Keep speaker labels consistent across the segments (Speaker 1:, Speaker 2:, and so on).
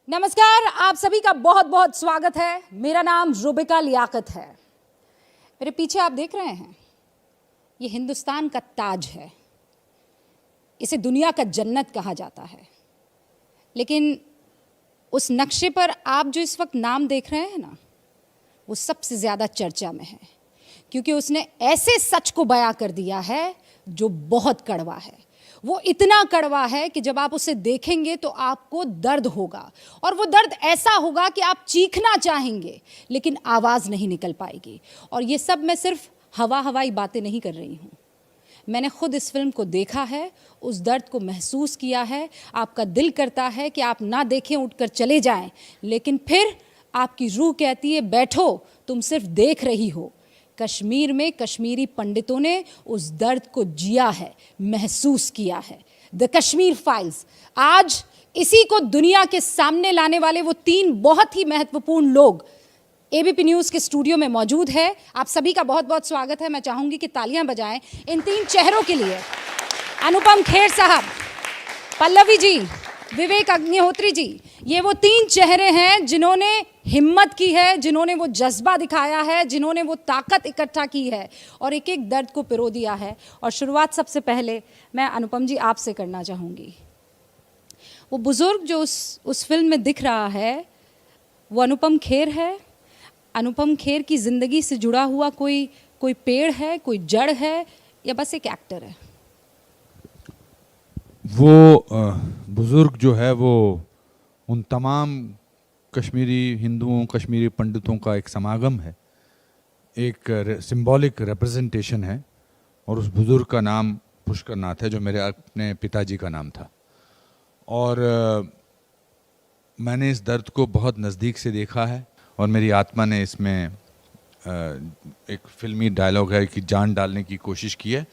Speaker 1: नमस्कार, आप सभी का बहुत बहुत स्वागत है। मेरा नाम रुबिका लियाकत है। मेरे पीछे आप देख रहे हैं, ये हिंदुस्तान का ताज है। इसे दुनिया का जन्नत कहा जाता है। लेकिन उस नक्शे पर आप जो इस वक्त नाम देख रहे हैं ना, वो सबसे ज़्यादा चर्चा में है, क्योंकि उसने ऐसे सच को बयां कर दिया है जो बहुत कड़वा है। वो इतना कड़वा है कि जब आप उसे देखेंगे तो आपको दर्द होगा, और वो दर्द ऐसा होगा कि आप चीखना चाहेंगे लेकिन आवाज़ नहीं निकल पाएगी। और ये सब मैं सिर्फ हवाई बातें नहीं कर रही हूँ। मैंने खुद इस फिल्म को देखा है, उस दर्द को महसूस किया है। आपका दिल करता है कि आप ना देखें, उठकर चले जाएं, लेकिन फिर आपकी रूह कहती है बैठो, तुम सिर्फ देख रही हो। कश्मीर में कश्मीरी पंडितों ने उस दर्द को जिया है, महसूस किया है। The Kashmir files. आज इसी को दुनिया के सामने लाने वाले वो तीन बहुत ही महत्वपूर्ण लोग एबीपी न्यूज़ के स्टूडियो में मौजूद है। आप सभी का बहुत बहुत स्वागत है। मैं चाहूंगी कि तालियां बजाएं इन तीन चेहरों के लिए। अनुपम खेर साहब, पल्लवी जी, विवेक अग्निहोत्री जी, ये वो तीन चेहरे हैं जिन्होंने हिम्मत की है, जिन्होंने वो जज्बा दिखाया है, जिन्होंने वो ताकत इकट्ठा की है और एक एक दर्द को पिरो दिया है। और शुरुआत सबसे पहले मैं अनुपम जी आपसे करना चाहूँगी। वो बुज़ुर्ग जो उस फिल्म में दिख रहा है, वो अनुपम खेर है। अनुपम खेर की ज़िंदगी से जुड़ा हुआ कोई पेड़ है, कोई जड़ है, या बस एक एक्टर है?
Speaker 2: वो बुज़ुर्ग जो है वो उन तमाम कश्मीरी हिंदुओं, कश्मीरी पंडितों का एक समागम है, एक सिंबॉलिक रिप्रेजेंटेशन है। और उस बुज़ुर्ग का नाम पुष्कर नाथ है, जो मेरे अपने पिताजी का नाम था। और मैंने इस दर्द को बहुत नज़दीक से देखा है, और मेरी आत्मा ने इसमें एक फिल्मी डायलॉग है कि जान डालने की कोशिश की है,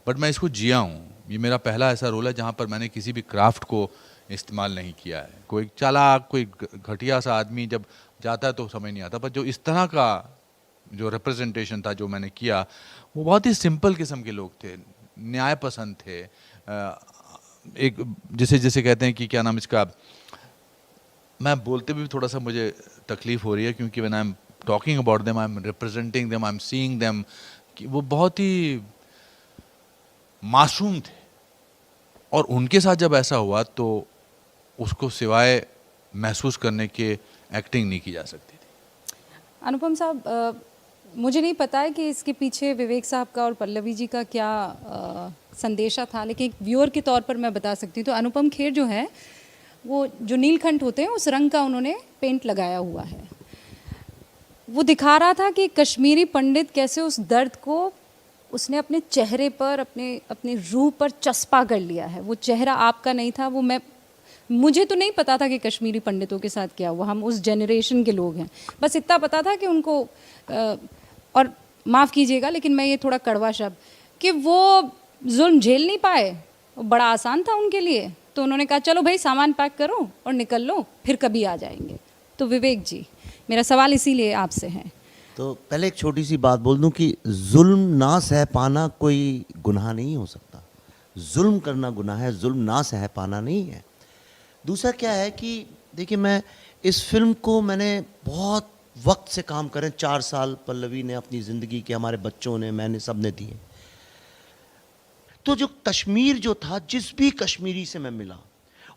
Speaker 2: बट मैं इसको जिया हूँ। ये मेरा पहला ऐसा रोल है जहाँ पर मैंने किसी भी क्राफ्ट को इस्तेमाल नहीं किया है। कोई चालाक, कोई घटिया सा आदमी जब जाता है तो समझ नहीं आता, पर जो इस तरह का जो रिप्रेजेंटेशन था जो मैंने किया, वो बहुत ही सिंपल किस्म के लोग थे, न्याय पसंद थे। एक जिसे कहते हैं कि क्या नाम इसका, मैं बोलते भी थोड़ा सा मुझे तकलीफ हो रही है, क्योंकि when I am talking about them, I am representing them, I am seeing them, कि वो बहुत ही मासूम थे। और उनके साथ जब ऐसा हुआ तो उसको सिवाय महसूस करने के एक्टिंग नहीं की जा सकती थी।
Speaker 1: अनुपम साहब, मुझे नहीं पता है कि इसके पीछे विवेक साहब का और पल्लवी जी का क्या संदेशा था, लेकिन एक व्यूअर के तौर पर मैं बता सकती हूँ। तो अनुपम खेर जो है, वो जो नीलकंठ होते हैं उस रंग का उन्होंने पेंट लगाया हुआ है। वो दिखा रहा था कि कश्मीरी पंडित कैसे उस दर्द को उसने अपने चेहरे पर, अपने रूह पर चस्पा कर लिया है। वो चेहरा आपका नहीं था, वो मुझे तो नहीं पता था कि कश्मीरी पंडितों के साथ क्या हुआ। हम उस जनरेशन के लोग हैं, बस इतना पता था कि उनको और माफ़ कीजिएगा लेकिन मैं ये थोड़ा कड़वा शब्द, कि वो जुल्म झेल नहीं पाए, वो बड़ा आसान था उनके लिए। तो उन्होंने कहा चलो भाई सामान पैक करो और निकल लो, फिर कभी आ जाएंगे। तो विवेक जी, मेरा सवाल इसीलिए आपसे है।
Speaker 3: तो पहले एक छोटी सी बात बोल दूं कि जुल्म ना सह पाना कोई गुनाह नहीं हो सकता। जुल्म करना गुनाह है, जुल्म ना सह पाना नहीं है। दूसरा क्या है कि देखिए, मैं इस फिल्म को मैंने बहुत वक्त से काम करें, 4 साल पल्लवी ने अपनी ज़िंदगी के, हमारे बच्चों ने, मैंने, सब ने दिए। तो जो कश्मीर जो था, जिस भी कश्मीरी से मैं मिला,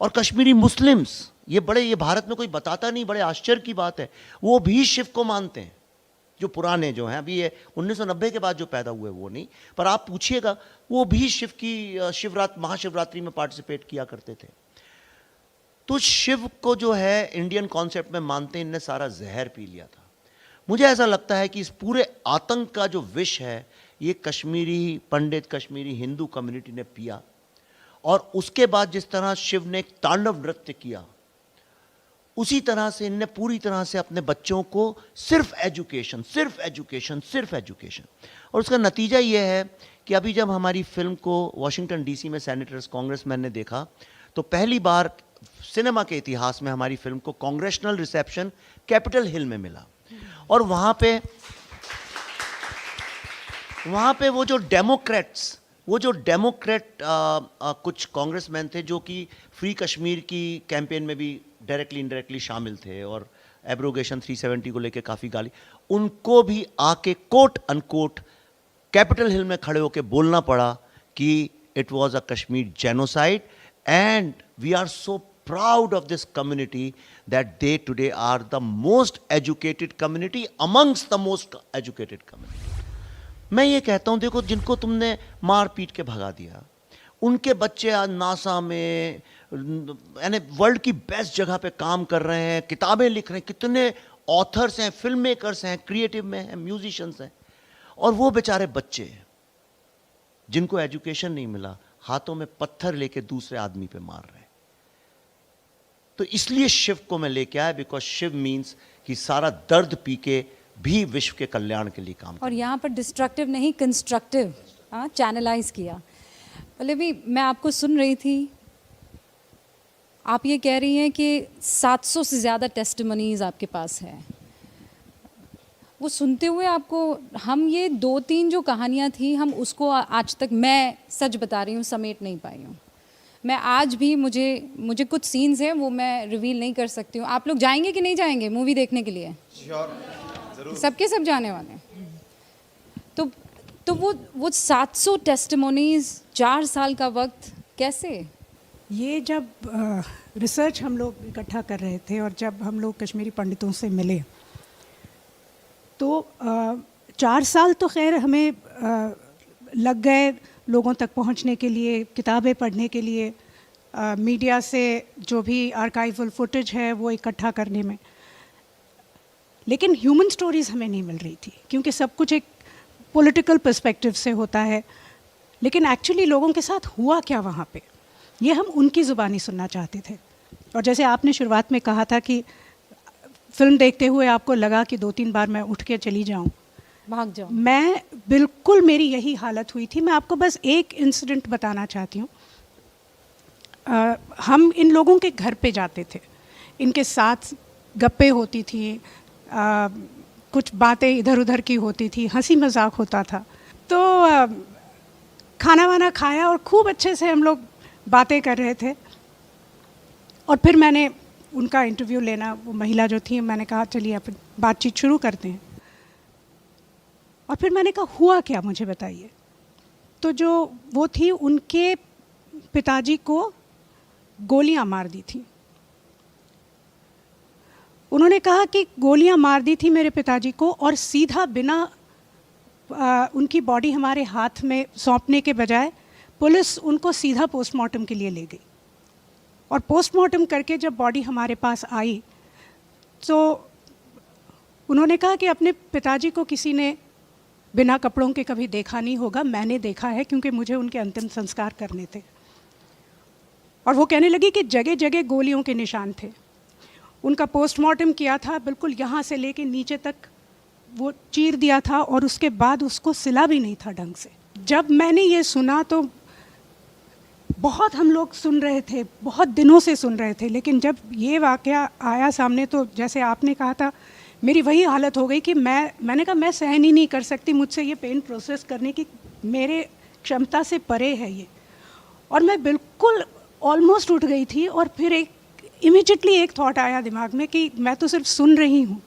Speaker 3: और कश्मीरी मुस्लिम्स, ये भारत में कोई बताता नहीं, बड़े आश्चर्य की बात है, वो भी शिव को मानते हैं। जो पुराने जो हैं, अभी ये 1990 के बाद जो पैदा हुए वो नहीं, पर आप पूछिएगा, वो भी महाशिवरात्रि में पार्टिसिपेट किया करते थे। तो शिव को जो है इंडियन कॉन्सेप्ट में मानते, इनने सारा जहर पी लिया था। मुझे ऐसा लगता है कि इस पूरे आतंक का जो विष है, ये कश्मीरी पंडित, कश्मीरी हिंदू कम्युनिटी ने पिया। और उसके बाद जिस तरह शिव ने एक तांडव नृत्य किया, उसी तरह से इनने पूरी तरह से अपने बच्चों को सिर्फ एजुकेशन, सिर्फ एजुकेशन, सिर्फ एजुकेशन। और उसका नतीजा ये है कि अभी जब हमारी फिल्म को वॉशिंगटन डीसी में सेनेटर्स, कांग्रेसमैन ने देखा, तो पहली बार सिनेमा के इतिहास में हमारी फिल्म को कांग्रेशनल रिसेप्शन कैपिटल हिल में मिला। और वहाँ पे वो जो डेमोक्रेट कुछ कांग्रेसमैन थे जो कि फ्री कश्मीर की कैंपेन में भी डायरेक्टली इनडायरेक्टली शामिल थे और एब्रोगेशन 370 को लेके काफ़ी गाली, उनको भी आके कोट अनकोट कैपिटल हिल में खड़े होके बोलना पड़ा कि it was a Kashmir genocide and we are so proud of this community that they today are the most educated community amongst the most educated community. मैं ये कहता हूँ, देखो जिनको तुमने मार पीट के भगा दिया, उनके बच्चे आज नासा में यानी वर्ल्ड की बेस्ट जगह पे काम कर रहे हैं, किताबें लिख रहे हैं, कितने ऑथर्स हैं, फिल्म मेकर्स हैं, क्रिएटिव में हैं, म्यूजिशियंस हैं, और वो बेचारे बच्चे जिनको एजुकेशन नहीं मिला हाथों में पत्थर लेके दूसरे आदमी पे मार रहे हैं. तो इसलिए शिव को मैं लेके आया, बिकॉज शिव मीन्स कि सारा दर्द पी के भी विश्व के कल्याण के लिए काम.
Speaker 1: और यहाँ पर डिस्ट्रक्टिव नहीं कंस्ट्रक्टिव चैनलाइज किया. पल्लवी, मैं आपको सुन रही थी, आप ये कह रही हैं कि 700 से ज़्यादा टेस्टिमनीज आपके पास हैं. वो सुनते हुए आपको, हम ये 2-3 जो कहानियाँ थी, हम उसको आज तक, मैं सच बता रही हूँ, समेट नहीं पाई हूँ. मैं आज भी मुझे कुछ सीन्स हैं वो मैं रिवील नहीं कर सकती हूँ. आप लोग जाएंगे कि नहीं जाएंगे मूवी देखने के लिए? ज़रूर. सबके सब जाने वाले हैं. तो वो 700 टेस्टिमोनीज, 4 साल का वक्त, कैसे?
Speaker 4: ये जब रिसर्च हम लोग इकट्ठा कर रहे थे और जब हम लोग कश्मीरी पंडितों से मिले, तो 4 साल तो खैर हमें लग गए लोगों तक पहुंचने के लिए, किताबें पढ़ने के लिए, मीडिया से जो भी आर्काइवल फुटेज है वो इकट्ठा करने में. लेकिन ह्यूमन स्टोरीज़ हमें नहीं मिल रही थी, क्योंकि सब कुछ एक पॉलिटिकल पर्सपेक्टिव से होता है. लेकिन एक्चुअली लोगों के साथ हुआ क्या वहाँ पे, ये हम उनकी ज़ुबानी सुनना चाहते थे. और जैसे आपने शुरुआत में कहा था कि फिल्म देखते हुए आपको लगा कि 2-3 बार मैं उठ के चली जाऊँ,
Speaker 1: भाग जाओ.
Speaker 4: मैं बिल्कुल, मेरी यही हालत हुई थी. मैं आपको बस एक इंसिडेंट बताना चाहती हूँ. हम इन लोगों के घर पे जाते थे, इनके साथ गप्पे होती थी, कुछ बातें इधर उधर की होती थी, हंसी मजाक होता था. तो खाना वाना खाया और खूब अच्छे से हम लोग बातें कर रहे थे. और फिर मैंने उनका इंटरव्यू लेना, वो महिला जो थी, मैंने कहा चलिए अपन बातचीत शुरू करते हैं. और फिर मैंने कहा हुआ क्या, मुझे बताइए. तो जो वो थी, उनके पिताजी को गोलियां मार दी थी. उन्होंने कहा कि गोलियां मार दी थी मेरे पिताजी को, और सीधा बिना उनकी बॉडी हमारे हाथ में सौंपने के बजाय पुलिस उनको सीधा पोस्टमार्टम के लिए ले गई. और पोस्टमार्टम करके जब बॉडी हमारे पास आई तो उन्होंने कहा कि अपने पिताजी को किसी ने बिना कपड़ों के कभी देखा नहीं होगा, मैंने देखा है, क्योंकि मुझे उनके अंतिम संस्कार करने थे. और वो कहने लगी कि जगह जगह गोलियों के निशान थे. उनका पोस्टमार्टम किया था, बिल्कुल यहाँ से लेके नीचे तक वो चीर दिया था, और उसके बाद उसको सिला भी नहीं था ढंग से. जब मैंने ये सुना तो बहुत हम लोग सुन रहे थे, बहुत दिनों से सुन रहे थे, लेकिन जब ये वाक़या आया सामने तो जैसे आपने कहा था, मेरी वही हालत हो गई कि मैंने कहा मैं सहन ही नहीं कर सकती, मुझसे ये पेन प्रोसेस करने की मेरे क्षमता से परे है ये. और मैं बिल्कुल ऑलमोस्ट उठ गई थी. और फिर इमीडिएटली एक थॉट आया दिमाग में कि मैं तो सिर्फ सुन रही हूँ,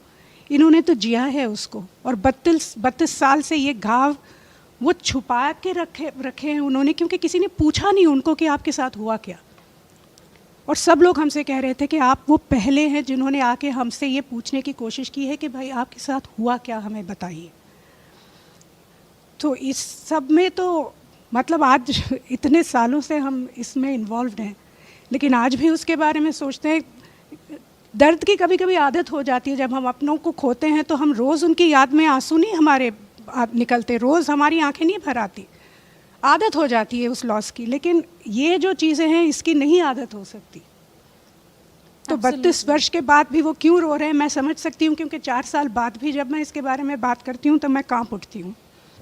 Speaker 4: इन्होंने तो जिया है उसको. और 32 साल से ये घाव वो छुपा के रखे हैं उन्होंने, क्योंकि किसी ने पूछा नहीं उनको कि आपके साथ हुआ क्या. और सब लोग हमसे कह रहे थे कि आप वो पहले हैं जिन्होंने आके हमसे ये पूछने की कोशिश की है कि भाई आपके साथ हुआ क्या, हमें बताइए. तो इस सब में तो मतलब आज इतने सालों से हम इसमें इन्वॉल्व हैं, लेकिन आज भी उसके बारे में सोचते हैं. दर्द की कभी कभी आदत हो जाती है. जब हम अपनों को खोते हैं तो हम रोज़ उनकी याद में आंसू नहीं हमारे निकलते, रोज़ हमारी आंखें नहीं भर आती, आदत हो जाती है उस लॉस की. लेकिन ये जो चीज़ें हैं इसकी नहीं आदत हो सकती. तो 32 वर्ष के बाद भी वो क्यों रो रहे हैं मैं समझ सकती हूँ, क्योंकि 4 साल बाद भी जब मैं इसके बारे में बात करती हूँ तो मैं कांप उठती हूँ.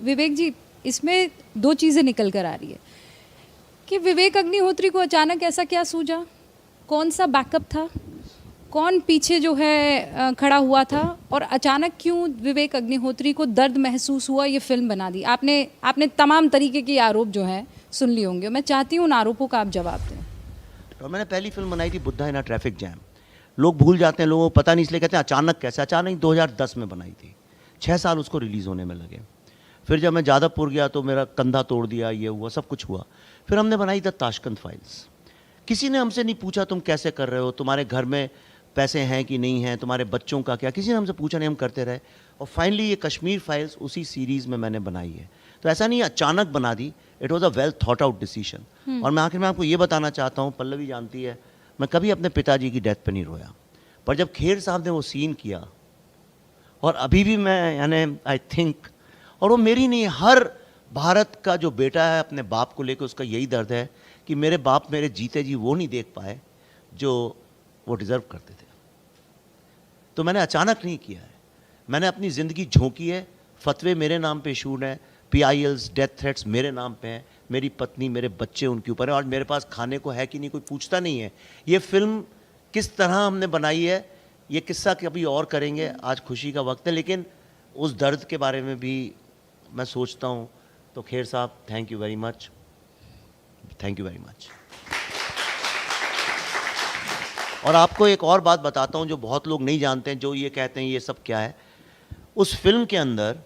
Speaker 1: विवेक जी, इसमें 2 चीज़ें निकल कर आ रही है कि विवेक अग्निहोत्री को अचानक ऐसा क्या सूझा, कौन सा बैकअप था, कौन पीछे जो है खड़ा हुआ था, और अचानक क्यों विवेक अग्निहोत्री को दर्द महसूस हुआ ये फिल्म बना दी. आपने तमाम तरीके के आरोप जो हैं सुन लिए होंगे. मैं चाहती हूँ उन आरोपों का आप जवाब दें.
Speaker 3: और मैंने पहली फिल्म बनाई थी बुद्धा इन अ ट्रैफिक जैम. लोग भूल जाते हैं, लोगों को पता नहीं, इसलिए कहते हैं अचानक कैसे। अचानक 2010 में बनाई थी, 6 साल उसको रिलीज़ होने में लगे। फिर जब मैं जादवपुर गया तो मेरा कंधा तोड़ दिया, ये हुआ, सब कुछ हुआ। फिर हमने बनाई द ताशकंद फाइल्स। किसी ने हमसे नहीं पूछा तुम कैसे कर रहे हो, तुम्हारे घर में पैसे हैं कि नहीं हैं, तुम्हारे बच्चों का क्या, किसी ने हमसे पूछा नहीं, हम करते रहे। और फाइनली ये कश्मीर फाइल्स उसी सीरीज़ में मैंने बनाई है। तो ऐसा नहीं अचानक बना दी, it was a well thought out decision. और मैं आखिर में आपको ये बताना चाहता हूँ, पल्लवी जानती है, मैं कभी अपने पिताजी की डेथ पे नहीं रोया, पर जब खेर साहब ने वो सीन किया, और अभी भी मैं यानी आई थिंक, और वो मेरी नहीं, हर भारत का जो बेटा है अपने बाप को लेकर उसका यही दर्द है कि मेरे बाप मेरे जीते जी वो नहीं देख पाए जो वो डिज़र्व करते थे। तो मैंने अचानक नहीं किया है, मैंने अपनी ज़िंदगी झोंकी है। फतवे मेरे नाम पे इशूड हैं, PILs, डेथ थ्रेट्स मेरे नाम पे हैं, मेरी पत्नी, मेरे बच्चे उनके ऊपर हैं, और मेरे पास खाने को है कि नहीं कोई पूछता नहीं है। ये फिल्म किस तरह हमने बनाई है, ये किस्सा कभी और करेंगे, आज खुशी का वक्त है, लेकिन उस दर्द के बारे में भी मैं सोचता हूँ। तो खेर साहब, thank you very much, thank you very much. और आपको एक और बात बताता हूँ जो बहुत लोग नहीं जानते हैं, जो ये कहते हैं ये सब क्या है। उस फिल्म के अंदर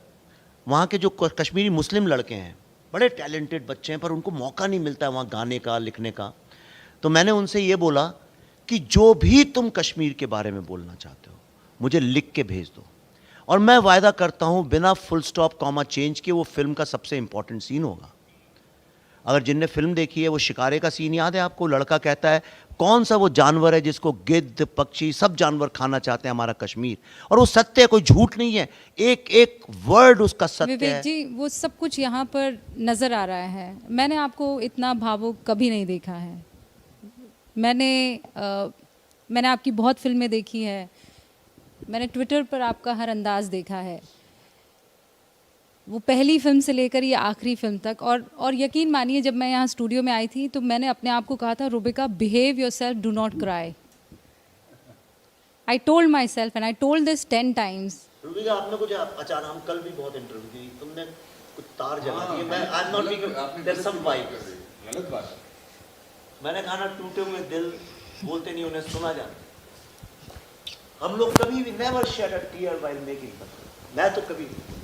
Speaker 3: वहाँ के जो कश्मीरी मुस्लिम लड़के हैं, बड़े टैलेंटेड बच्चे हैं, पर उनको मौका नहीं मिलता है वहाँ गाने का, लिखने का। तो मैंने उनसे ये बोला कि जो भी तुम कश्मीर के बारे में बोलना चाहते हो मुझे लिख के भेज दो, और मैं वायदा करता हूँ बिना फुल स्टॉप कॉमा चेंज के वो फिल्म का सबसे इंपॉर्टेंट सीन होगा। अगर जिनने फिल्म देखी है वो शिकारे का सीन याद है आपको? लड़का कहता है कौन सा वो जानवर है जिसको गिद्ध, पक्षी, सब जानवर खाना चाहते हैं, हमारा कश्मीर। और वो सत्य है, कोई झूठ नहीं है, एक एक वर्ड उसका सत्य
Speaker 1: विवेक
Speaker 3: है।
Speaker 1: जी, वो सब कुछ यहाँ पर नज़र आ रहा है। मैंने आपको इतना भावुक कभी नहीं देखा है। मैंने आपकी बहुत फिल्में देखी है, मैंने ट्विटर पर आपका हर अंदाज देखा है, वो पहली फिल्म से लेकर ये आखिरी फिल्म तक। और यकीन मानिए, जब मैं यहाँ स्टूडियो में आई थी तो मैंने अपने आप को कहा था, Rubika behave yourself, do not cry. I told my self and I told this 10 times।
Speaker 3: Rubika, आपने कुछ अचानक, हम कल भी बहुत इंटरव्यू दी, तुमने कुछ तार जला दिए। मैं I am not being, there some vibe, गलत बात। मैंने कहा ना, टूटे हुए दिल बोलते नहीं, उन्हें सुना जाता। हम लोग कभी भी नेवर शेड अ टीयर व्हाइल मेकिंग, मैं तो कभी नहीं।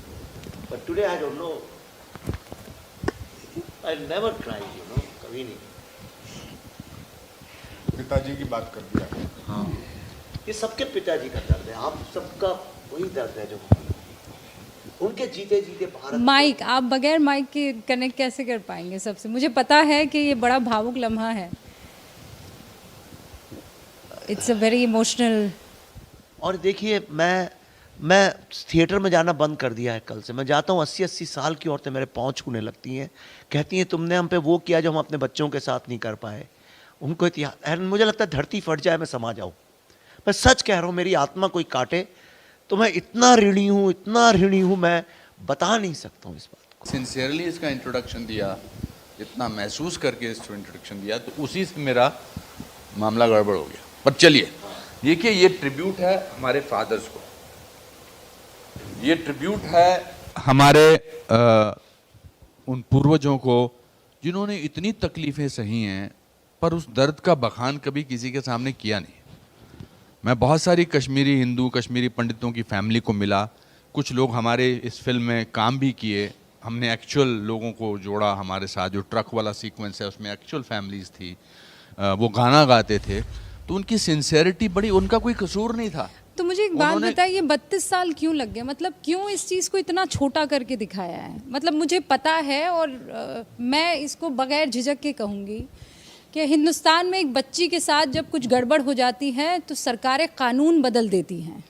Speaker 3: But today I don't know. I never cried, you know, कभी नहीं।
Speaker 5: पिताजी की बात कर दिया।
Speaker 3: हाँ, ये सबके पिताजी का दर्द है, आप सबका वही दर्द है जो उनके जीते जीते भारत।
Speaker 1: माइक, आप बगैर माइक के कनेक्ट कैसे कर पाएंगे सबसे? मुझे पता है कि ये बड़ा भावुक लम्हा है, इट्स अ वेरी इमोशनल।
Speaker 3: और देखिए, मैं थिएटर में जाना बंद कर दिया है कल से। मैं जाता हूँ, 80-80 साल की औरतें मेरे पाँव छूने लगती हैं, कहती हैं तुमने हम पे वो किया जो हम अपने बच्चों के साथ नहीं कर पाए। उनको इतिहास, मुझे लगता है धरती फट जाए मैं समा जाऊँ। मैं सच कह रहा हूँ, मेरी आत्मा कोई काटे तो मैं इतना ऋणी हूँ, इतना ऋणी हूँ, मैं बता नहीं सकता हूँ इस बात को।
Speaker 2: सिंसियरली इसका इंट्रोडक्शन दिया, इतना महसूस करके इसको इंट्रोडक्शन दिया, तो उसी से मेरा मामला गड़बड़ हो गया। पर चलिए, देखिए, ये ट्रिब्यूट है हमारे फादर्स को, ये ट्रिब्यूट है हमारे उन पूर्वजों को जिन्होंने इतनी तकलीफ़ें सही हैं, पर उस दर्द का बखान कभी किसी के सामने किया नहीं। मैं बहुत सारी कश्मीरी हिंदू, कश्मीरी पंडितों की फैमिली को मिला, कुछ लोग हमारे इस फिल्म में काम भी किए, हमने एक्चुअल लोगों को जोड़ा हमारे साथ। जो ट्रक वाला सीक्वेंस है उसमें एक्चुअल फैमिलीज़ थी, वो गाना गाते थे, तो उनकी सिंसेरिटी बड़ी, उनका कोई कसूर नहीं था।
Speaker 1: तो मुझे एक बात बताइए, 32 साल क्यों लग गए? मतलब क्यों इस चीज़ को इतना छोटा करके दिखाया है? मतलब मुझे पता है, और मैं इसको बगैर झिझक के कहूँगी कि हिंदुस्तान में एक बच्ची के साथ जब कुछ गड़बड़ हो जाती है तो सरकारें कानून बदल देती हैं,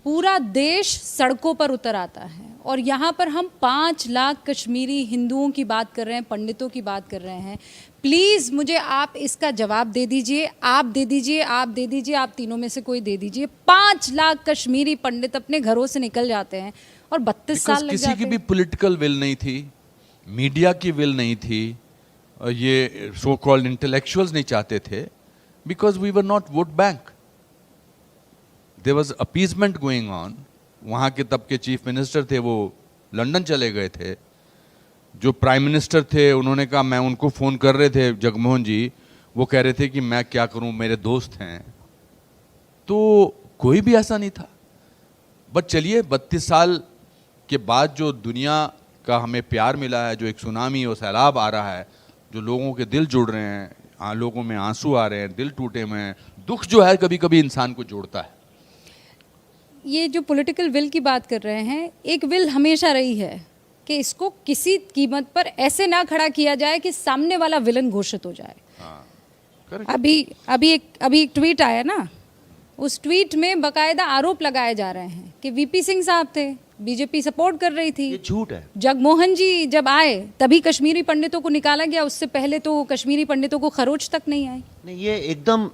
Speaker 1: पूरा देश सड़कों पर उतर आता है। और यहाँ पर हम 5 लाख कश्मीरी हिंदुओं की बात कर रहे हैं, पंडितों की बात कर रहे हैं। प्लीज़ मुझे आप इसका जवाब दे दीजिए, आप दे दीजिए, आप दे दीजिए, आप तीनों में से कोई दे दीजिए। 5 लाख कश्मीरी पंडित अपने घरों से निकल जाते हैं और 32 साल लग
Speaker 2: किसी
Speaker 1: जाते
Speaker 2: की
Speaker 1: हैं।
Speaker 2: भी पॉलिटिकल विल नहीं थी, मीडिया की विल नहीं थी, ये सो कॉल्ड इंटेलेक्चुअल्स नहीं चाहते थे, because we were not vote bank. There was appeasement going on. वहाँ के तब के चीफ मिनिस्टर थे, वो लंदन चले गए थे। जो प्राइम मिनिस्टर थे उन्होंने कहा, मैं उनको फ़ोन कर रहे थे जगमोहन जी, वो कह रहे थे कि मैं क्या करूं, मेरे दोस्त हैं, तो कोई भी ऐसा नहीं था। बट चलिए 32 साल के बाद जो दुनिया का हमें प्यार मिला है, जो एक सुनामी और सैलाब आ रहा है, जो लोगों के दिल जुड़ रहे हैं, लोगों में आंसू आ रहे हैं, दिल टूटे हुए हैं, दुख जो है कभी कभी इंसान को जोड़ता है।
Speaker 1: ये जो पॉलिटिकल विल की बात कर रहे हैं, एक विल हमेशा रही है कि इसको किसी कीमत पर ऐसे ना खड़ा किया जाए कि सामने वाला विलन घोषित हो जाए।
Speaker 2: करेक्ट।
Speaker 1: अभी एक ट्वीट आया ना, उस ट्वीट में बकायदा आरोप लगाए जा रहे हैं कि वीपी सिंह साहब थे, बीजेपी सपोर्ट कर रही थी।
Speaker 3: ये झूठ है।
Speaker 1: जगमोहन जी जब आए तभी कश्मीरी पंडितों को निकाला गया, उससे पहले तो कश्मीरी पंडितों को खरोच तक नहीं आई।
Speaker 3: नहीं, ये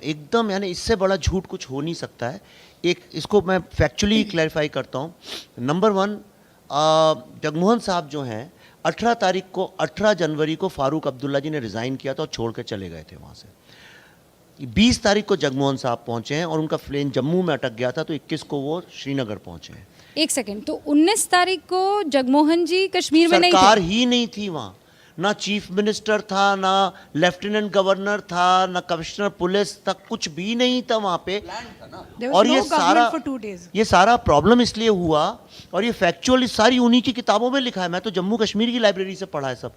Speaker 3: एकदम यानी इससे बड़ा झूठ कुछ हो नहीं सकता है। एक इसको मैं फैक्चुअली क्लैरिफाई करता हूँ। नंबर 1, जगमोहन साहब जो हैं 18 जनवरी को फारूक अब्दुल्ला जी ने रिज़ाइन किया था और छोड़ के चले गए थे वहाँ से। 20 तारीख को जगमोहन साहब पहुँचे हैं और उनका प्लेन जम्मू में अटक गया था, तो 21 को वो श्रीनगर पहुँचे हैं।
Speaker 1: एक सेकंड, तो 19 तारीख को जगमोहन जी कश्मीर में नहीं
Speaker 3: सरकार
Speaker 1: थे?
Speaker 3: ही नहीं थी वहाँ, ना चीफ मिनिस्टर था, ना लेफ्टिनेंट गवर्नर था, ना कमिश्नर पुलिस तक, कुछ भी नहीं था वहाँ पे।
Speaker 4: There was
Speaker 3: और
Speaker 4: no
Speaker 3: ये
Speaker 4: government
Speaker 3: सारा
Speaker 4: for 2 days.
Speaker 3: ये सारा प्रॉब्लम इसलिए हुआ, और ये फैक्चुअली सारी उन्हीं की किताबों में लिखा है। मैं तो जम्मू कश्मीर की लाइब्रेरी से पढ़ा है सब।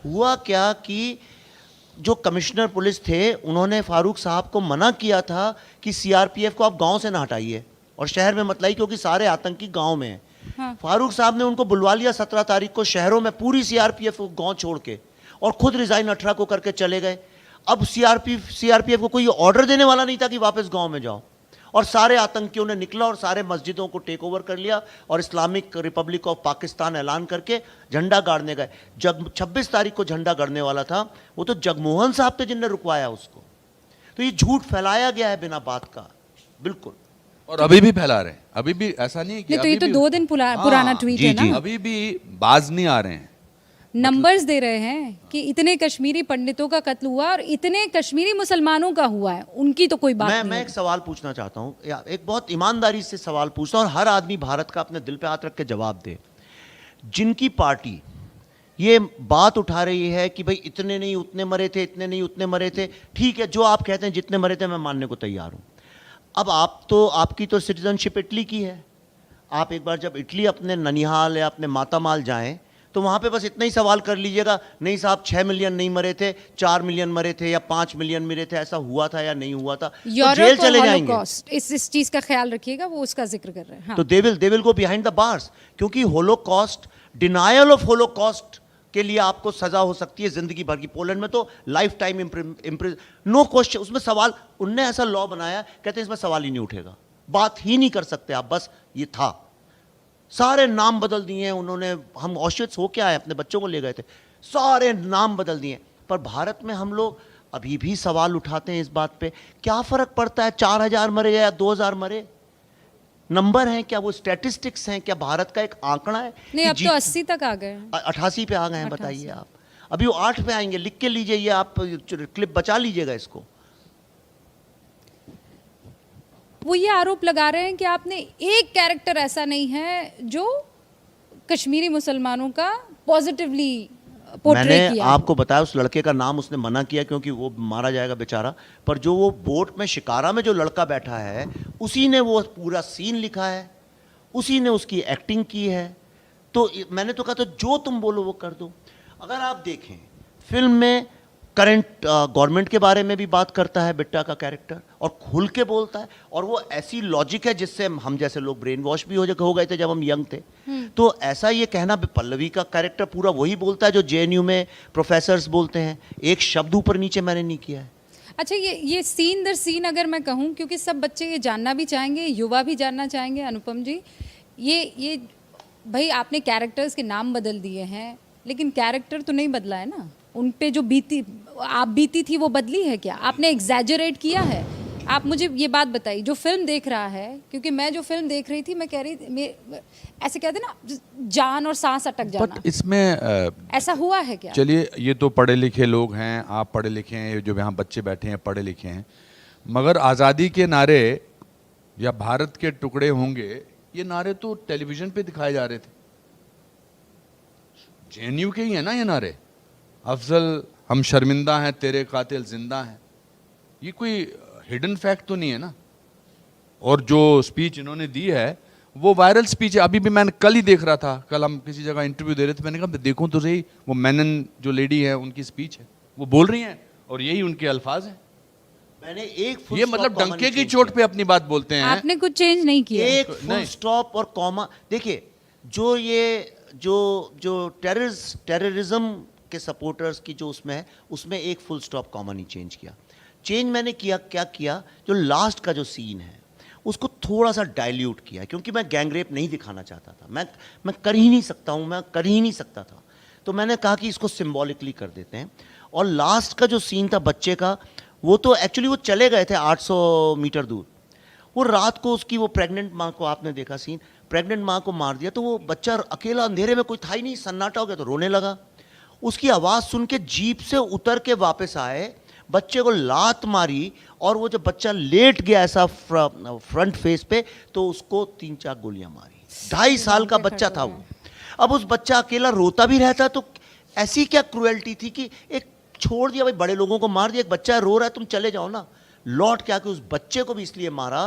Speaker 3: हुआ क्या कि जो कमिश्नर पुलिस थे उन्होंने फारूक साहब को मना किया था कि सीआरपीएफ को आप गांव से ना हटाइए और शहर में मत लाइए, क्योंकि सारे आतंकी गांव में हैं।
Speaker 1: हाँ।
Speaker 3: फारूक साहब ने उनको बुलवा लिया 17 तारीख को शहरों में, पूरी सीआरपीएफ को गांव छोड़ के, और खुद रिजाइन 18 को करके चले गए। अब सीआरपीएफ को कोई ऑर्डर देने वाला नहीं था कि वापस गांव में जाओ, और सारे आतंकियों ने निकला और सारे मस्जिदों को टेक ओवर कर लिया और इस्लामिक रिपब्लिक ऑफ पाकिस्तान ऐलान करके झंडा गाड़ने गए। 26 तारीख को झंडा गड़ने वाला था, वो तो जगमोहन साहब थे जिनने रुकवाया उसको। तो ये झूठ फैलाया गया है बिना बात का, बिल्कुल।
Speaker 2: और अभी भी फैला रहे हैं, अभी भी ऐसा नहीं है कि
Speaker 1: नहीं, तो ये
Speaker 2: अभी
Speaker 1: तो
Speaker 2: भी-
Speaker 1: 2 दिन पुराना ट्वीट
Speaker 3: जी,
Speaker 1: है
Speaker 3: जी।
Speaker 1: ना।
Speaker 2: अभी भी बाज नहीं आ रहे हैं।
Speaker 1: नंबर्स दे रहे हैं कि इतने कश्मीरी पंडितों का कत्ल हुआ और इतने कश्मीरी मुसलमानों का हुआ है, उनकी तो कोई बात नहीं
Speaker 3: मैं
Speaker 1: है।
Speaker 3: एक सवाल पूछना चाहता हूँ, एक बहुत ईमानदारी से सवाल पूछता हूँ, और हर आदमी भारत का अपने दिल पे हाथ रख के जवाब दे। जिनकी पार्टी ये बात उठा रही है कि भाई इतने नहीं उतने मरे थे, इतने नहीं उतने मरे थे, ठीक है, जो आप कहते हैं जितने मरे थे मैं मानने को तैयार हूँ। अब आपकी तो सिटीजनशिप इटली की है। आप एक बार जब इटली अपने ननिहाल या अपने मातामाल जाएं तो वहाँ पे बस इतना ही सवाल कर लीजिएगा, नहीं साहब 6 मिलियन नहीं मरे थे, 4 मिलियन मरे थे या 5 मिलियन मरे थे, ऐसा हुआ था या नहीं हुआ था, तो जेल
Speaker 1: यूरोप और
Speaker 3: चले जाएंगे।
Speaker 1: हॉलोकॉस्ट, इस चीज का ख्याल रखिएगा, वो उसका जिक्र कर रहे हैं। हाँ।
Speaker 3: तो they will go behind the bars, क्योंकि होलोकॉस्ट, डिनायल ऑफ होलोकॉस्ट के लिए आपको सजा हो सकती है जिंदगी भर की। पोलैंड में तो लाइफ टाइम नो क्वेश्चन, उसमें सवाल, उनने ऐसा लॉ बनाया, कहते हैं इसमें सवाल ही नहीं उठेगा, बात ही नहीं कर सकते आप, बस ये था। सारे नाम बदल दिए हैं उन्होंने। हम ऑशविट्ज हो के आए, अपने बच्चों को ले गए थे, सारे नाम बदल दिए। पर भारत में हम लोग अभी भी सवाल उठाते हैं इस बात पे, क्या फर्क पड़ता है 4000 मरे या 2000 मरे? नंबर हैं क्या, वो स्टैटिस्टिक्स हैं क्या, भारत का एक आंकड़ा है?
Speaker 1: नहीं, अब तो 80 तक आ गए हैं।
Speaker 3: 88 पे आ गए हैं,
Speaker 1: 88।
Speaker 3: बताइए आप। अभी वो 8 पे आएंगे, लिख के लीजिए, ये आप क्लिप बचा लीजिएगा इसको।
Speaker 1: वो ये आरोप लगा रहे हैं कि आपने एक कैरेक्टर ऐसा नहीं है जो कश्मीरी मुसलमानों का पॉजिटिवली पोर्ट्रे
Speaker 3: मैंने
Speaker 1: किया।
Speaker 3: आपको बताया उस लड़के का नाम उसने मना किया क्योंकि वो मारा जाएगा बेचारा, पर जो वो बोट में शिकारा में जो लड़का बैठा है उसी ने वो पूरा सीन लिखा है, उसी ने उसकी एक्टिंग की है। तो मैंने तो कहा तो जो तुम बोलो वो कर दो। अगर आप देखें फिल्म में करंट गवर्नमेंट के बारे में भी बात करता है बिट्टा का कैरेक्टर, और खुल के बोलता है, और वो ऐसी लॉजिक है जिससे हम जैसे लोग ब्रेन वॉश भी हो गए थे जब हम यंग थे। तो ऐसा ये कहना, पल्लवी का कैरेक्टर पूरा वही बोलता है जो जेएनयू में प्रोफेसर्स बोलते हैं, एक शब्द ऊपर नीचे मैंने नहीं किया है।
Speaker 1: अच्छा, ये सीन दर सीन अगर मैं कहूँ, क्योंकि सब बच्चे ये जानना भी चाहेंगे, युवा भी जानना चाहेंगे, अनुपम जी, ये भाई आपने कैरेक्टर्स के नाम बदल दिए हैं, लेकिन कैरेक्टर तो नहीं बदला है ना। उन पे जो बीती थी वो बदली है क्या? आपने एग्जैजरेट किया है? आप मुझे ये बात बताइए, जो फिल्म देख रहा है, क्योंकि मैं जो फिल्म देख रही थी, मैं कह रही थी, ऐसे कहते हैं ना, जान और सांस अटक जाना,
Speaker 2: बट इसमें
Speaker 1: ऐसा हुआ है क्या?
Speaker 2: चलिए, ये तो पढ़े लिखे लोग हैं, आप पढ़े लिखे हैं, जो यहाँ बच्चे बैठे हैं पढ़े लिखे हैं, मगर आज़ादी के नारे या भारत के टुकड़े होंगे, ये नारे तो टेलीविजन पे दिखाए जा रहे थे। जेएनयू के ही है ना ये नारे, अफजल हम शर्मिंदा हैं, तेरे कातिल जिंदा हैं। ये कोई हिडन फैक्ट तो नहीं है ना। और जो स्पीच इन्होंने दी है वो वायरल स्पीच है। अभी भी मैंने कल ही देख रहा था, कल हम किसी जगह इंटरव्यू दे रहे थे, मैंने कहा देखूं तो सही, वो मेनन जो लेडी है उनकी स्पीच है, वो बोल रही हैं और यही उनके अल्फाज हैं।
Speaker 3: मैंने एक full
Speaker 2: ये
Speaker 3: stop
Speaker 2: मतलब
Speaker 3: comma
Speaker 2: डंके
Speaker 3: नहीं
Speaker 2: की
Speaker 3: change
Speaker 2: चोट
Speaker 3: किया।
Speaker 2: पे अपनी बात बोलते हैं।
Speaker 1: आपने कुछ चेंज नहीं किया।
Speaker 3: एक फुल
Speaker 2: नहीं।
Speaker 3: स्टॉप और कॉमा, देखिए जो ये जो टेररिज्म के सपोर्टर्स की जो उसमें है, उसमें एक फुल स्टॉप कॉमा नहीं चेंज किया। चेंज मैंने क्या किया, जो लास्ट का जो सीन है उसको थोड़ा सा डाइल्यूट किया, क्योंकि मैं गैंगरेप नहीं दिखाना चाहता था। मैं कर ही नहीं सकता हूँ, मैं कर ही नहीं सकता था। तो मैंने कहा कि इसको सिंबॉलिकली कर देते हैं। और लास्ट का जो सीन था बच्चे का, वो तो एक्चुअली वो चले गए थे 800 मीटर दूर। वो रात को उसकी वो प्रेग्नेंट माँ को, आपने देखा सीन, प्रेग्नेंट माँ को मार दिया। तो वो बच्चा अकेला अंधेरे में, कोई था ही नहीं, सन्नाटा हो गया, तो रोने लगा। उसकी आवाज़ सुन के जीप से उतर के वापस आए, बच्चे को लात मारी, और वो जब बच्चा लेट गया ऐसा फ्रंट फेस पे, तो उसको 3-4 गोलियां मारी। 2.5 साल का बच्चा था वो। अब उस बच्चा अकेला रोता भी रहता, तो ऐसी क्या क्रुएल्टी थी कि एक छोड़ दिया, भाई बड़े लोगों को मार दिया, एक बच्चा रो रहा है, तुम चले जाओ ना। लौट के आके उस बच्चे को भी इसलिए मारा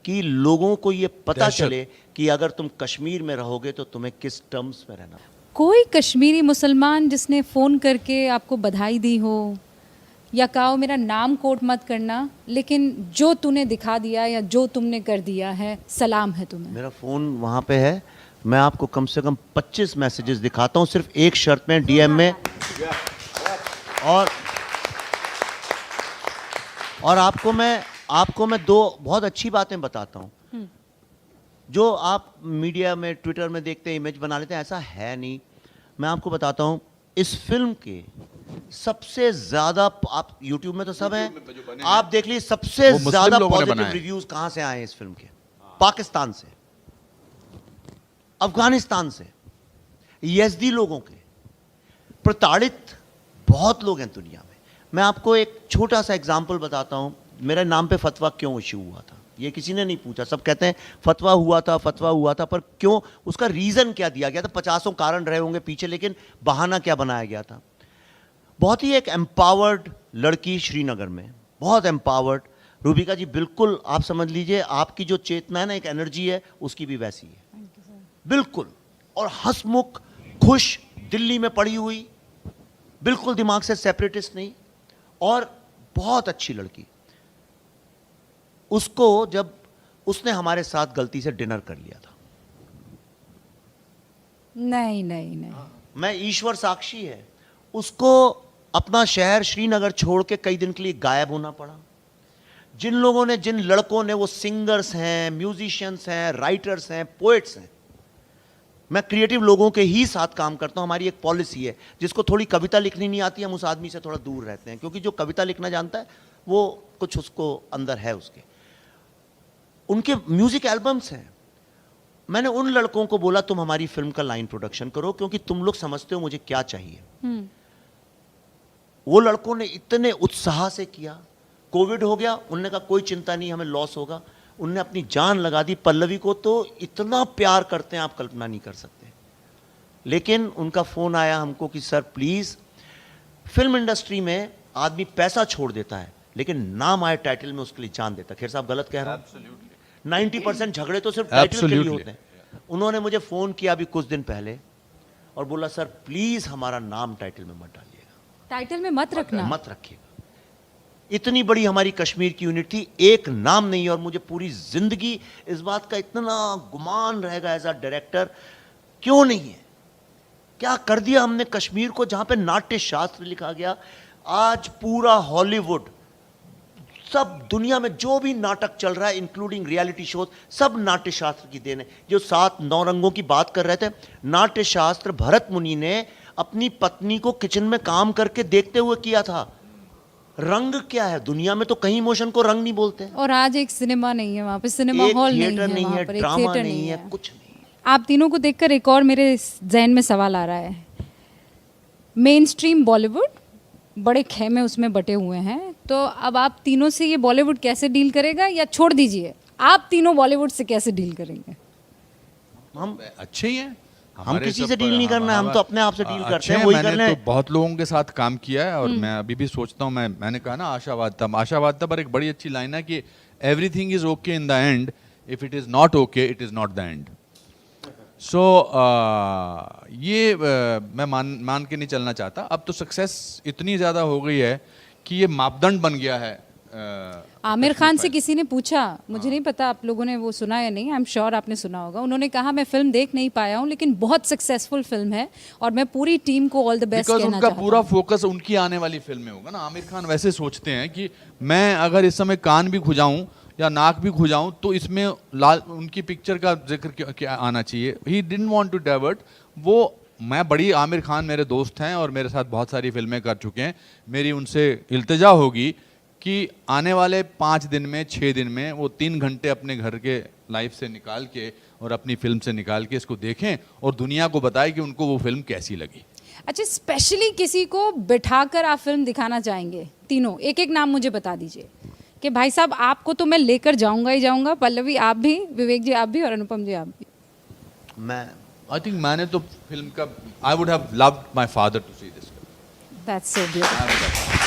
Speaker 3: कि लोगों को ये पता
Speaker 2: दहशत।
Speaker 3: चले कि अगर तुम कश्मीर में रहोगे तो तुम्हें किस टर्म्स में रहना।
Speaker 1: कोई कश्मीरी मुसलमान जिसने फ़ोन करके आपको बधाई दी हो या कहा हो मेरा नाम कोट मत करना, लेकिन जो तूने दिखा दिया या जो तुमने कर दिया है, सलाम है तुम्हें।
Speaker 3: मेरा फ़ोन वहाँ पे है, मैं आपको कम से कम 25 मैसेजेस दिखाता हूँ, सिर्फ एक शर्त में, डीएम में। और आपको मैं 2 बहुत अच्छी बातें बताता हूँ। जो आप मीडिया में, ट्विटर में देखते हैं, इमेज बना लेते हैं, ऐसा है नहीं। मैं आपको बताता हूँ, इस फिल्म के सबसे ज्यादा, आप यूट्यूब में तो सब है, आप देख लीजिए, सबसे
Speaker 2: वो मुस्लिम
Speaker 3: ज्यादा
Speaker 2: लोगों ने
Speaker 3: पॉजिटिव
Speaker 2: बनाए।
Speaker 3: रिव्यूज कहाँ से आए हैं इस फिल्म के? पाकिस्तान से, अफगानिस्तान से, यज़दी लोगों के। प्रताड़ित बहुत लोग हैं दुनिया में। मैं आपको एक छोटा सा एग्जाम्पल बताता हूँ, मेरे नाम पे फतवा क्यों इशू हुआ था, ये किसी ने नहीं पूछा। सब कहते हैं फतवा हुआ था, पर क्यों, उसका रीज़न क्या दिया गया था? 50 कारण रहे होंगे पीछे, लेकिन बहाना क्या बनाया गया था? बहुत ही एक एम्पावर्ड लड़की श्रीनगर में, बहुत एम्पावर्ड। रूबिका जी, बिल्कुल आप समझ लीजिए, आपकी जो चेतना है ना, एक एनर्जी है, उसकी भी वैसी है बिल्कुल। और हंसमुख, खुश, दिल्ली में पड़ी हुई, बिल्कुल दिमाग से सेपरेटिस्ट नहीं, और बहुत अच्छी लड़की। उसको जब उसने हमारे साथ गलती से डिनर कर लिया था,
Speaker 1: नहीं नहीं नहीं,
Speaker 3: मैं ईश्वर साक्षी है, उसको अपना शहर श्रीनगर छोड़ के कई दिन के लिए गायब होना पड़ा। जिन लोगों ने, जिन लड़कों ने, वो सिंगर्स हैं, म्यूजिशियंस हैं, राइटर्स हैं, पोएट्स हैं। मैं क्रिएटिव लोगों के ही साथ काम करता हूं। हमारी एक पॉलिसी है, जिसको थोड़ी कविता लिखनी नहीं आती, हम उस आदमी से थोड़ा दूर रहते हैं, क्योंकि जो कविता लिखना जानता है वो कुछ उसको अंदर है उसके। उनके म्यूजिक एल्बम्स हैं। मैंने उन लड़कों को बोला, तुम हमारी फिल्म का लाइन प्रोडक्शन करो, क्योंकि तुम लोग समझते हो मुझे क्या चाहिए। वो लड़कों ने इतने उत्साह से किया। कोविड हो गया, उनने कहा कोई चिंता नहीं, हमें लॉस होगा। उनने अपनी जान लगा दी। पल्लवी को तो इतना प्यार करते हैं, आप कल्पना नहीं कर सकते। लेकिन उनका फोन आया हमको कि सर प्लीज, फिल्म इंडस्ट्री में आदमी पैसा छोड़ देता है, लेकिन नाम आए टाइटल में उसके लिए जान देता है। खैर साहब गलत कह रहा हूं। 90% झगड़े तो सिर्फ टाइटल के लिए होते हैं। उन्होंने मुझे फोन किया अभी कुछ दिन पहले और बोला सर प्लीज हमारा नाम टाइटल में मत डालिएगा,
Speaker 1: टाइटल में मत रखना,
Speaker 3: मत रखिएगा। इतनी बड़ी हमारी कश्मीर की यूनिट थी, एक नाम नहीं। और मुझे पूरी जिंदगी इस बात का इतना गुमान रहेगा एज अ डायरेक्टर, क्यों नहीं है, क्या कर दिया हमने कश्मीर को, जहां पे नाट्य शास्त्र लिखा गया। आज पूरा हॉलीवुड, सब दुनिया में जो भी नाटक चल रहा है, इंक्लूडिंग रियलिटी शोज, सब नाट्य शास्त्र की देन है। जो 7-9 रंगों की बात कर रहे थे, नाट्य शास्त्र भरत मुनि ने अपनी पत्नी को किचन में काम करके देखते हुए किया था। रंग क्या है, दुनिया में तो कहीं इमोशन को रंग नहीं बोलते हैं।
Speaker 1: और आज एक सिनेमा नहीं है वहाँ पे, सिनेमा
Speaker 3: एक
Speaker 1: हॉल
Speaker 3: थिएटर
Speaker 1: नहीं है वहाँ पर, एक
Speaker 3: ड्रामा
Speaker 1: थिएटर
Speaker 3: नहीं है, कुछ नहीं।
Speaker 1: आप तीनों को देखकर एक और मेरे जहन में सवाल आ रहा है। मेन स्ट्रीम बॉलीवुड बड़े खेमे उसमें बटे हुए हैं, तो अब आप तीनों से ये बॉलीवुड कैसे डील करेगा, या छोड़ दीजिए, आप तीनों बॉलीवुड से कैसे डील करेंगे?
Speaker 3: हम
Speaker 2: अच्छे ही हैं।
Speaker 3: हम
Speaker 2: हमारे
Speaker 3: किसी
Speaker 2: सब
Speaker 3: से डील नहीं करना है, हम तो अपने आप से डील
Speaker 2: अच्छे
Speaker 3: करते हैं, वही
Speaker 2: मैंने
Speaker 3: करना है।
Speaker 2: तो बहुत लोगों के साथ काम किया है और मैं अभी भी सोचता हूँ, मैंने कहा ना आशावाद था, पर एक बड़ी अच्छी लाइन है कि everything is okay in the end. If it is not okay, it is not the end. So ये मैं मान के नहीं चलना चाहता. अब तो सक्सेस इतनी ज़्यादा हो गई है कि ये मापदंड बन गया है.
Speaker 1: आमिर खान से किसी ने पूछा, मुझे नहीं पता आप लोगों ने वो सुना या नहीं, आई एम श्योर आपने सुना होगा. उन्होंने कहा मैं फिल्म देख नहीं पाया हूँ लेकिन बहुत सक्सेसफुल फिल्म है और मैं पूरी टीम को ऑल द बेस्ट कहना
Speaker 2: उनका
Speaker 1: चाहता हूँ.
Speaker 2: पूरा फोकस उनकी आने वाली फिल्म में होगा ना. आमिर खान वैसे सोचते हैं कि मैं अगर इस समय कान भी खुजाऊं या नाक भी खुजाऊं तो इसमें उनकी पिक्चर का जिक्र क्या आना चाहिए. He didn't want to divert. वो मैं बड़ी आमिर खान मेरे दोस्त हैं और मेरे साथ बहुत सारी फिल्में कर चुके हैं. मेरी उनसे इल्तिजा होगी कि आने वाले 5 दिन में 6 दिन में वो 3 घंटे अपने घर के लाइफ से निकाल के और अपनी फिल्म से निकाल के इसको देखें और दुनिया को बताएं कि उनको वो फिल्म कैसी लगी.
Speaker 1: अच्छा, स्पेशली किसी को बिठाकर आप फिल्म दिखाना चाहेंगे? तीनों एक एक नाम मुझे बता दीजिए कि भाई साहब आपको तो मैं लेकर जाऊंगा ही जाऊंगा. पल्लवी आप भी, विवेक जी आप भी और अनुपम जी आप भी.
Speaker 3: मैं
Speaker 2: आई थिंक मैंने तो फिल्म का I would have loved my father to see this.
Speaker 1: That's so beautiful.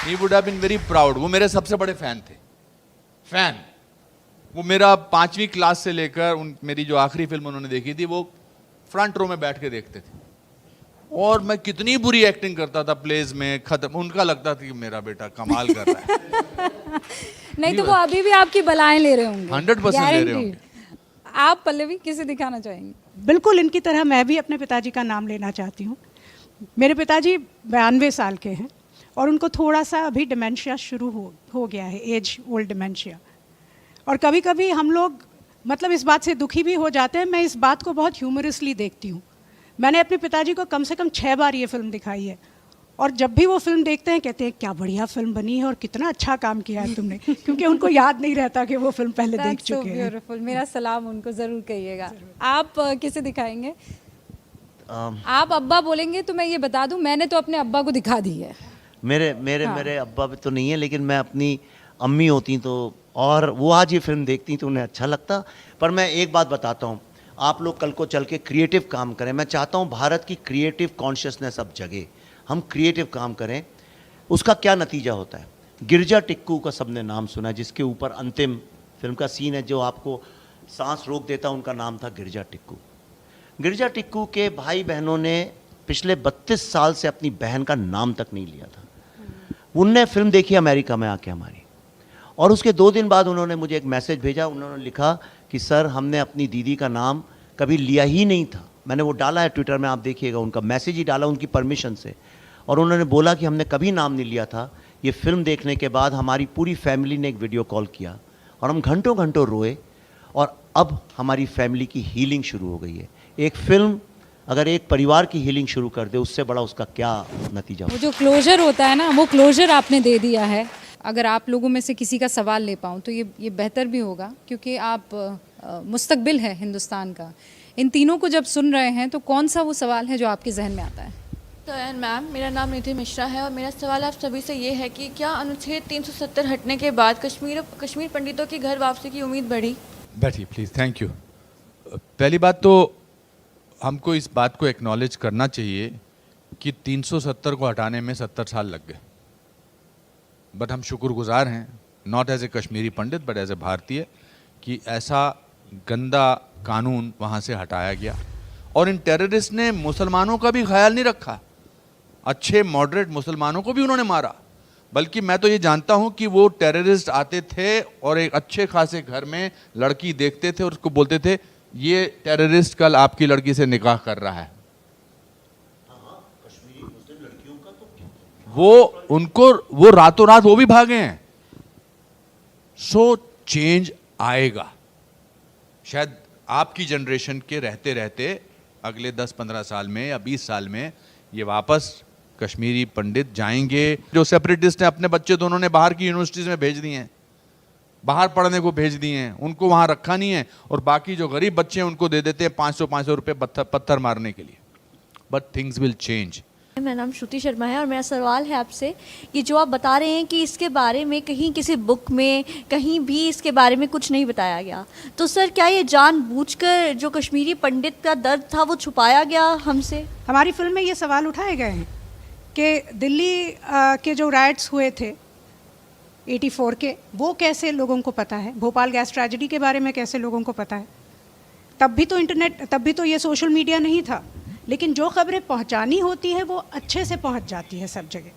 Speaker 2: He would have been very proud. वो मेरे सबसे बड़े फैन थे. फैन. वो मेरा 5वीं क्लास से लेकर मेरी जो आखिरी फिल्म उन्होंने देखी थी वो फ्रंट रो में बैठ के देखते थे. और मैं कितनी बुरी एक्टिंग करता था प्लेज में, खत्म. उनका लगता था कि मेरा बेटा कमाल कर रहा है.
Speaker 1: नहीं तो वो अभी भी आपकी बलाएं ले रहे होंगे.
Speaker 2: 100% ले रहे होंगे.
Speaker 1: आप पल्लवी किसे दिखाना चाहेंगे?
Speaker 4: बिल्कुल इनकी तरह मैं भी अपने पिताजी का नाम लेना चाहती हूँ. मेरे पिताजी 92 साल के हैं और उनको थोड़ा सा अभी डिमेंशिया शुरू हो गया है, एज ओल्ड डिमेंशिया. और कभी कभी हम लोग मतलब इस बात से दुखी भी हो जाते हैं. मैं इस बात को बहुत ह्यूमरसली देखती हूँ. मैंने अपने पिताजी को कम से कम 6 बार ये फिल्म दिखाई है और जब भी वो फिल्म देखते हैं कहते हैं क्या बढ़िया फिल्म बनी है और कितना अच्छा काम किया है तुमने. क्योंकि उनको याद नहीं रहता कि वो फिल्म पहले देख चुके हैं.
Speaker 1: ब्यूटीफुल. मेरा सलाम उनको ज़रूर कहिएगा. आप किसे दिखाएंगे? आप अब्बा बोलेंगे तो मैं ये बता दूं मैंने तो अपने अब्बा को दिखा दी है.
Speaker 3: मेरे अब्बा भी तो नहीं है लेकिन मैं अपनी अम्मी होती तो और वो आज ये फिल्म देखती तो उन्हें अच्छा लगता. पर मैं एक बात बताता हूँ, आप लोग कल को चल के क्रिएटिव काम करें. मैं चाहता हूँ भारत की क्रिएटिव कॉन्शियसनेस अब जगे, हम क्रिएटिव काम करें. उसका क्या नतीजा होता है? गिरजा टिक्कू का सबने नाम सुना है, जिसके ऊपर अंतिम फिल्म का सीन है जो आपको सांस रोक देता. उनका नाम था गिरजा टिक्कू. गिरजा टिक्कू के भाई बहनों ने पिछले 32 साल से अपनी बहन का नाम तक नहीं लिया था. उनने फिल्म देखी अमेरिका में आके हमारी, और उसके 2 दिन बाद उन्होंने मुझे एक मैसेज भेजा. उन्होंने लिखा कि सर हमने अपनी दीदी का नाम कभी लिया ही नहीं था. मैंने वो डाला है ट्विटर में, आप देखिएगा. उनका मैसेज ही डाला उनकी परमिशन से. और उन्होंने बोला कि हमने कभी नाम नहीं लिया था. ये फिल्म देखने के बाद हमारी पूरी फैमिली ने एक वीडियो कॉल किया और हम घंटों घंटों रोए. और अब हमारी फैमिली की हीलिंग शुरू हो गई है. एक फिल्म अगर एक परिवार की हीलिंग शुरू कर दे, उससे बड़ा उसका क्या नतीजा
Speaker 1: वो जो क्लोजर होता है ना, वो क्लोजर आपने दे दिया है. अगर आप लोगों में से किसी का सवाल ले पाऊँ तो ये बेहतर भी होगा क्योंकि आप मुस्तकबिल है हिंदुस्तान का. इन तीनों को जब सुन रहे हैं तो कौन सा वो सवाल है जो आपके जहन में आता है?
Speaker 6: तो मैम, मेरा नाम निधि मिश्रा है और मेरा सवाल आप सभी से ये है कि क्या अनुच्छेद 370 हटने के बाद कश्मीर पंडितों की घर वापसी की उम्मीद बढ़ी?
Speaker 2: बैठिए प्लीज़. Thank you. पहली बात तो हमको इस बात को एक्नॉलेज करना चाहिए कि 370 को हटाने में 70 साल लग गए. बट हम शुक्रगुजार हैं, not as a Kashmiri Pandit but as a Bharatiya, कि ऐसा गंदा कानून वहाँ से हटाया गया. और इन टेररिस्ट ने मुसलमानों का भी ख्याल नहीं रखा. अच्छे मॉडरेट मुसलमानों को भी उन्होंने मारा. बल्कि मैं तो ये जानता हूँ कि वो टेररिस्ट आते थे और एक अच्छे खासे घर में लड़की देखते थे और उसको बोलते थे ये टेररिस्ट कल आपकी लड़की से निकाह कर रहा है. वो रातों रात वो भी भागे हैं. सो चेंज आएगा. शायद आपकी जनरेशन के रहते रहते अगले 10-15 साल में या 20 साल में ये वापस कश्मीरी पंडित जाएंगे. जो सेपरेटिस्ट हैं अपने बच्चे तो उन्होंने बाहर की यूनिवर्सिटीज़ में भेज दिए हैं, बाहर पढ़ने को भेज दिए हैं, उनको वहाँ रखा नहीं है. और बाकी जो गरीब बच्चे हैं उनको दे देते हैं 500 रुपये पत्थर मारने के लिए. But things will change.
Speaker 7: मेरा नाम श्रुति शर्मा है और मेरा सवाल है आपसे कि जो आप बता रहे हैं कि इसके बारे में कहीं किसी बुक में कहीं भी इसके बारे में कुछ नहीं बताया गया, तो सर क्या ये जानबूझकर जो कश्मीरी पंडित का दर्द था वो छुपाया गया हमसे?
Speaker 4: हमारी फिल्म में ये सवाल उठाए गए हैं कि दिल्ली के जो राइट्स हुए थे 84 के, वो कैसे लोगों को पता है? भोपाल गैस ट्रेजेडी के बारे में कैसे लोगों को पता है? तब भी तो इंटरनेट, तब भी तो ये सोशल मीडिया नहीं था, लेकिन जो खबरें पहुंचानी होती है वो अच्छे से पहुंच जाती है सब जगह।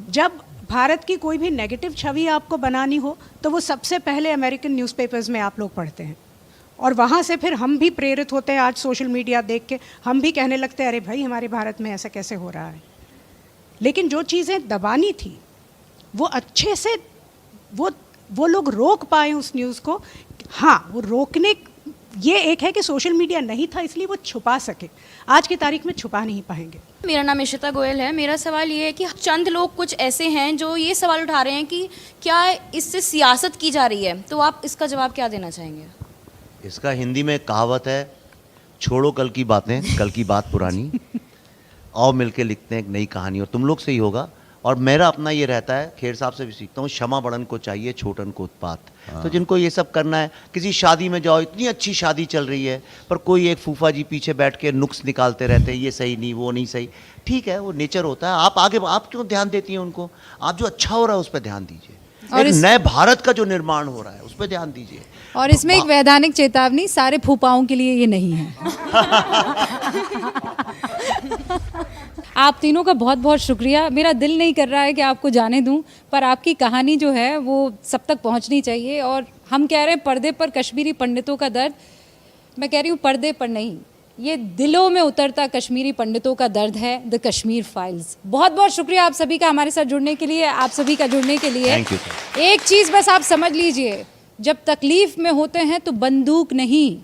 Speaker 4: जब भारत की कोई भी नेगेटिव छवि आपको बनानी हो तो वो सबसे पहले अमेरिकन न्यूज़पेपर्स में आप लोग पढ़ते हैं, और वहाँ से फिर हम भी प्रेरित होते हैं। आज सोशल मीडिया देख के हम भी कहने लगते हैं, अरे भाई हमारे भारत में ऐसा कैसे हो रहा है? लेकिन जो चीज़ें दबानी थी वो अच्छे से वो लोग रोक पाए उस न्यूज़ को। हाँ, वो रोकने, ये एक है कि सोशल मीडिया नहीं था इसलिए वो छुपा सके, आज की तारीख में छुपा नहीं पाएंगे।
Speaker 8: मेरा नाम इशिता गोयल है। मेरा सवाल ये है कि चंद लोग कुछ ऐसे हैं जो ये सवाल उठा रहे हैं कि क्या इससे सियासत की जा रही है, तो आप इसका जवाब क्या देना चाहेंगे?
Speaker 3: इसका हिंदी में कहावत है, छोड़ो कल की बातें, कल की बात पुरानी, आओ मिलके लिखते हैं एक नई कहानी। और तुम लोग से ही होगा। और मेरा अपना ये रहता है, खेर साहब से भी सीखता हूँ, क्षमा बड़न को चाहिए, छोटन को उत्पात। तो जिनको ये सब करना है, किसी शादी में जाओ, इतनी अच्छी शादी चल रही है पर कोई एक फूफा जी पीछे बैठ के नुक्स निकालते रहते हैं, ये सही नहीं, वो नहीं सही। ठीक है, वो नेचर होता है। आप आगे, आप क्यों ध्यान देती हैं उनको? आप जो अच्छा हो रहा है उस पर ध्यान दीजिए,
Speaker 1: और
Speaker 3: एक
Speaker 1: इस-
Speaker 3: नए भारत का जो निर्माण हो रहा है उस पर ध्यान दीजिए।
Speaker 1: और इसमें एक वैधानिक चेतावनी, सारे फूफाओं के लिए ये नहीं है। आप तीनों का बहुत बहुत शुक्रिया। मेरा दिल नहीं कर रहा है कि आपको जाने दूं, पर आपकी कहानी जो है वो सब तक पहुंचनी चाहिए। और हम कह रहे हैं पर्दे पर कश्मीरी पंडितों का दर्द, मैं कह रही हूँ पर्दे पर नहीं, ये दिलों में उतरता कश्मीरी पंडितों का दर्द है, द कश्मीर फाइल्स। बहुत बहुत शुक्रिया आप सभी का हमारे साथ जुड़ने के लिए, आप सभी का जुड़ने के लिए।
Speaker 3: Thank you, sir.
Speaker 1: एक चीज़ बस आप समझ लीजिए, जब तकलीफ में होते हैं तो बंदूक नहीं,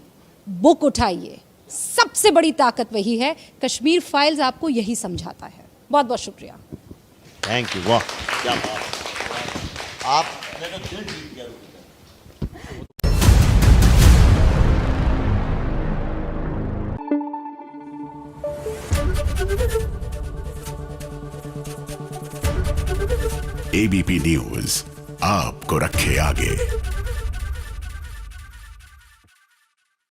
Speaker 1: बुक उठाइए। सबसे बड़ी ताकत वही है। कश्मीर फाइल्स आपको यही समझाता है। बहुत बहुत शुक्रिया।
Speaker 3: थैंक यू, वाह क्या बात। आपने तो दिल जीत लिया।
Speaker 9: एबीपी न्यूज आपको रखे आगे।